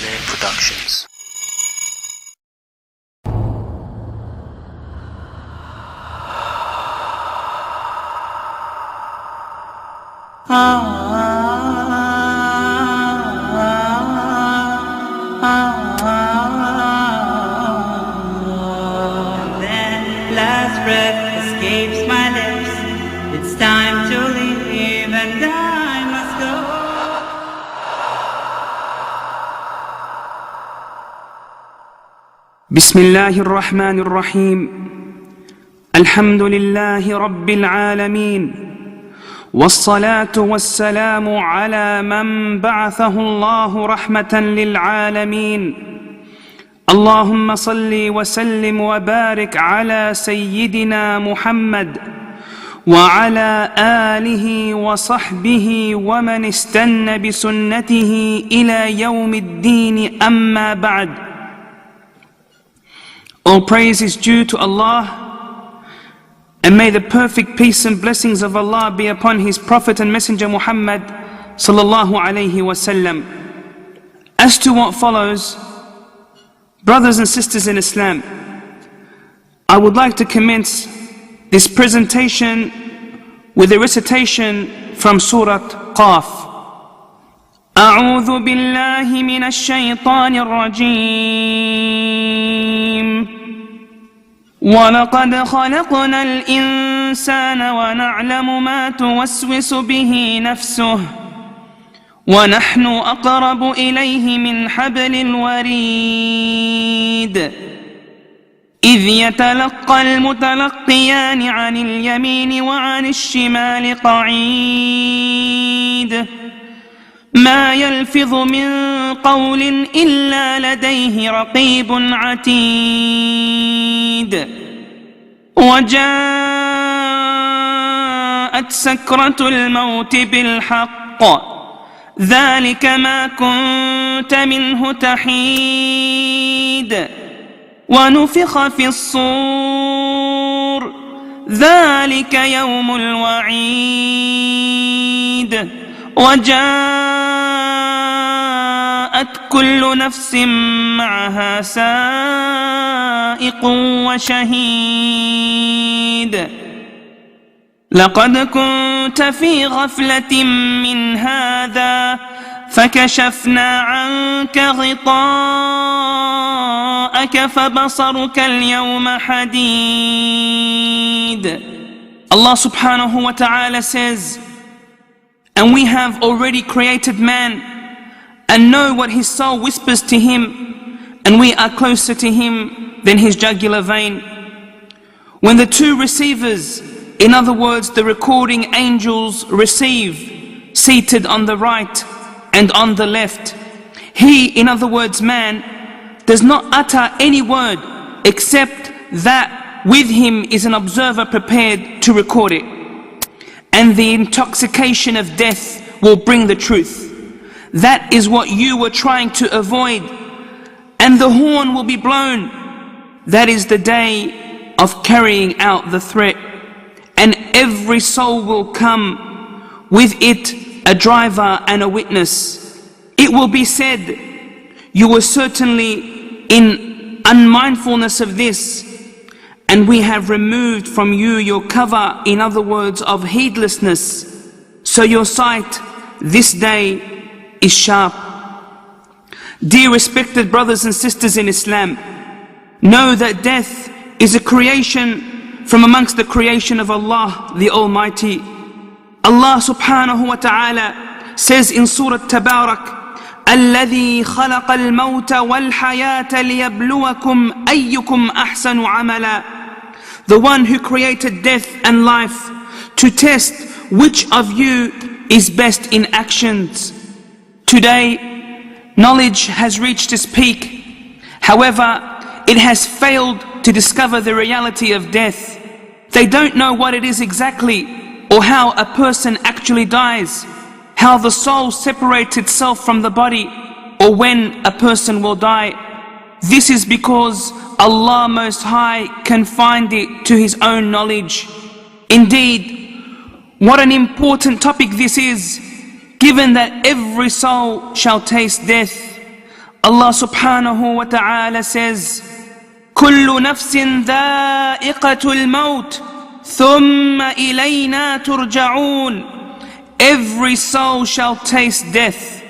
Islam Productions. Last breath escapes my lips. It's time to leave and I must go. بسم الله الرحمن الرحيم. الحمد لله رب العالمين، والصلاة والسلام على من بعثه الله رحمة للعالمين. اللهم صل وسلم وبارك على سيدنا محمد وعلى آله وصحبه ومن استنى بسنته إلى يوم الدين. أما بعد. All praise is due to Allah, and may the perfect peace and blessings of Allah be upon His Prophet and Messenger Muhammad sallallahu alayhi wasallam. As to what follows, brothers and sisters in Islam, I would like to commence this presentation with a recitation from Surah Qaf. أعوذ بالله من الشيطان الرجيم. ولقد خلقنا الإنسان ونعلم ما توسوس به نفسه ونحن أقرب إليه من حبل الوريد إذ يتلقى المتلقيان عن اليمين وعن الشمال قعيد ما يلفظ من قول إلا لديه رقيب عتيد وجاءت سكرة الموت بالحق ذلك ما كنت منه تحيد ونفخ في الصور ذلك يوم الوعيد وجاءت كل نفس معها سائق وشهيد لقد كنت في غفلة من هذا فكشفنا عنك غطاءك فبصرك اليوم حديد. Allah subhanahu wa ta'ala says, and we have already created man and know what his soul whispers to him, and we are closer to him than his jugular vein. When the two receivers, in other words the recording angels, receive, seated on the right and on the left, he, in other words man, does not utter any word except that with him is an observer prepared to record it. And the intoxication of death will bring the truth. That is what you were trying to avoid. And the horn will be blown. That is the day of carrying out the threat. And every soul will come with it a driver and a witness. It will be said, you were certainly in unmindfulness of this, and we have removed from you your cover, in other words of heedlessness, so your sight this day is sharp. Dear respected brothers and sisters in Islam, know that death is a creation from amongst the creation of Allah the Almighty. Allah subhanahu wa ta'ala says in Surah Tabarak, الذي خلق الموت والحياة ليبلوكم أيكم أحسن عملا. The one who created death and life to test which of you is best in actions. Today, knowledge has reached its peak. However, it has failed to discover the reality of death. They don't know what it is exactly, or how a person actually dies, how the soul separates itself from the body, or when a person will die. This is because Allah Most High confined it to His own knowledge. Indeed, what an important topic this is, given that every soul shall taste death. Allah subhanahu wa ta'ala says, كل نفس ذائقة الموت ثم إلينا ترجعون. Every soul shall taste death,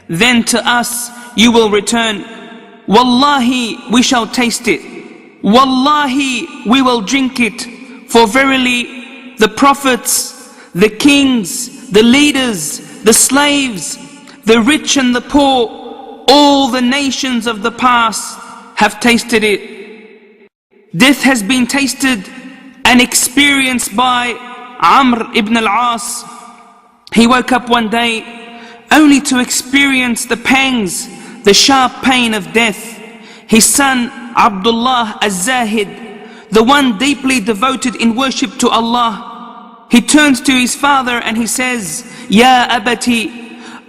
then to us you will return. Wallahi, we shall taste it. Wallahi, we will drink it. For verily, the prophets, the kings, the leaders, the slaves, the rich and the poor, all the nations of the past have tasted it. Death has been tasted and experienced by Amr ibn al-As. He woke up one day only to experience the pangs, the sharp pain of death. His son Abdullah az-Zahid, the one deeply devoted in worship to Allah, he turns to his father and he says, Ya abati,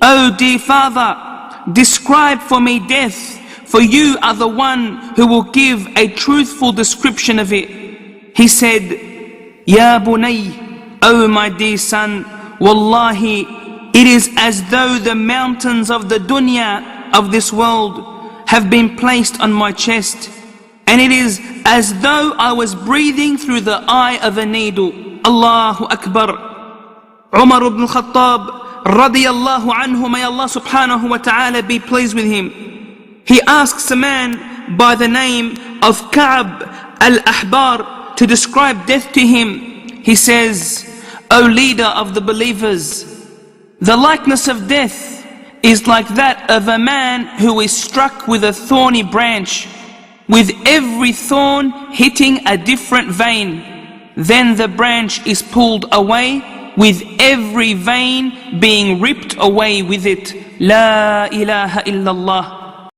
O dear father, describe for me death, for you are the one who will give a truthful description of it. He said, Ya bunay, O my dear son, wallahi, it is as though the mountains of the dunya of this world have been placed on my chest, and it is as though I was breathing through the eye of a needle. Allahu Akbar. Umar ibn al-Khattab radiyallahu anhu, may Allah subhanahu wa ta'ala be pleased with him, he asks a man by the name of Ka'b al-Ahbar to describe death to him. He says, O leader of the believers, the likeness of death is like that of a man who is struck with a thorny branch, with every thorn hitting a different vein. Then the branch is pulled away, with every vein being ripped away with it. La ilaha illallah.